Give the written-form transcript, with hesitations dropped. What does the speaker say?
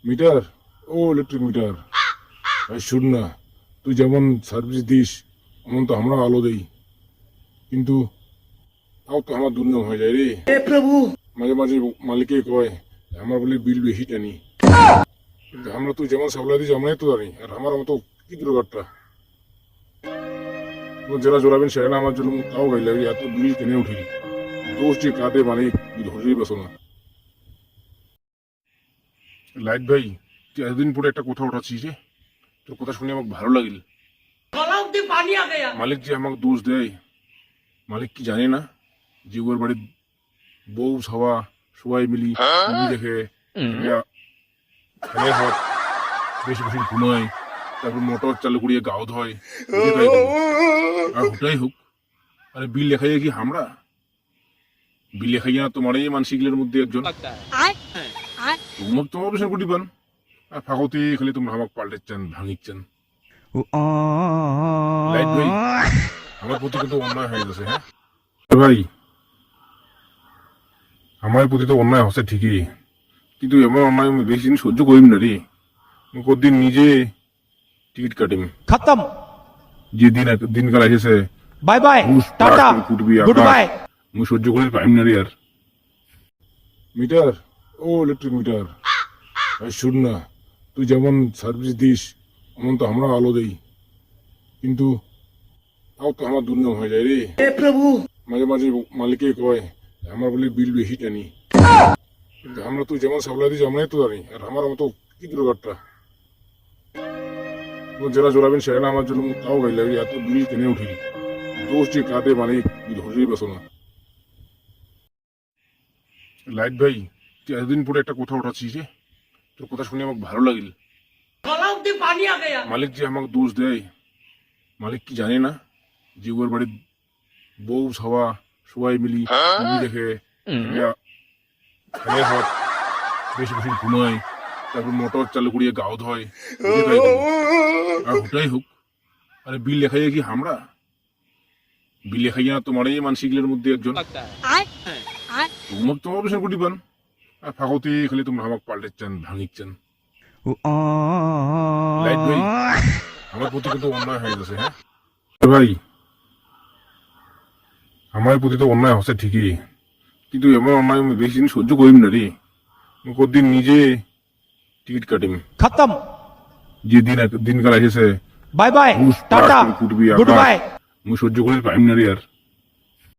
Metre, ও electric metre, ভাই শুন না, তুই যেমন সার্ভিস দিস এমন তো আমরা আলো দেই, কিন্তু তাও তো আমার দুর্নাম হয়ে যায় রে। মাঝে মাঝে মালিকে কয় আমার বলে বিল বেশি টানি, কিন্তু আমরা তুই যেমন সাপ্লাই দিস আমরাই তো জানি। আর আমার মতো কি দরকারটা যারা জোড়াবেন সেটা না আমার জন্য তাও গাই লাগে, এত বিল টেনে উঠি। দোষ যে কাঁদে মালিক ধরেই বেসো না। লাইট ভাই, তুই এতদিন পরে একটা কথা উঠাচ্ছিস রে, তোর কথা শুনে আমাকে ভালো লাগিল। মালিক যে আমাকে দোষ দেয়, মালিক কি জানে না যে ওর বাড়ির বউ সবা সবাই মিলি টিভি দেখে, খেলে হাত বেশি বেশি ঘুমায়, তারপর মোটর চালু করিয়ে গাও ধয়। আর ওটাই হোক, আরে বিল লেখাই কি আমরা বিল লেখাই না তোমার এই মানসিকগুলোর মধ্যে একজন তোমাকে তোমার পেছনে কুটি পান, আর ফাঁকতে খালি তোমরা আমাকে পাল্টেছেন ভাঙিচ্ছেন। লাইট ভাই, আমার প্রতি কিন্তু অন্যায় হয়ে গেছে। হ্যাঁ ভাই, আমার প্রতি তো অন্যায় হচ্ছে ঠিকই, কিন্তু এমন অন্যায় আমি বেশি দিন সহ্য করিম না রে। কদিন নিজে টিকিট কাটিম খতম। যে দিনকাল এসেছে, bye bye, tata, good bye. আমি সহ্য করে পাইম না রে। আর মিটার, ও ইলেকট্রিক মিটার, ভাই শুন না, তুই যেমন সার্ভিস দিস এমন তো আমরা আলো দেই, কিন্তু তাও তো আমার দুর্নাম হয়ে যায় রে। মাঝে মাঝে মালিকে কয় আমার বলে বিল বেশি টানি, কিন্তু আমরা তুই যেমন সাপ্লাই দিস আমরাই তো জানি। আর আমার মতো কি দরকারটা যারা জোড়াবেন সেটা না আমার জন্য তাও গাই লাগে, এত বিল টেনে উঠি। দোষ যে কাঁদে মালিক ধরেই বেসো না। লাইট ভাই, তুই এতদিন পরে একটা কথা উঠাচ্ছিস রে, তোর কথা শুনে আমাকে ভালো লাগিল। মালিক যে আমাকে দোষ দেয়, মালিক কি জানে না যে ওর বাড়ির বউ সবা সবাই মিলি টিভি দেখে, খেলে হাত বেশি বেশি ঘুমায়, তারপর মোটর চালু করিয়ে গাও ধয়। আর ওটাই হোক, আরে বিল লেখাই কি আমরা বিল লেখাই না তোমার এই মানসিকগুলোর মধ্যে একজন তোমাকে তোমার পেছনে কুটি পান, আর ফাঁকতে খালি তোমরা আমাকে পাল্টেছেন ভাঙিচ্ছেন। লাইট ভাই, আমার প্রতি কিন্তু অন্যায় হয়ে গেছে। হ্যাঁ ভাই, আমার প্রতি তো অন্যায় হচ্ছে ঠিকই, কিন্তু এমন অন্যায় আমি বেশি দিন সহ্য করিম না রে। কদিন নিজে টিকিট কাটিম খতম। যে দিনকাল এসেছে, bye bye, tata, good bye. আমি সহ্য করে পাইম না রে। আর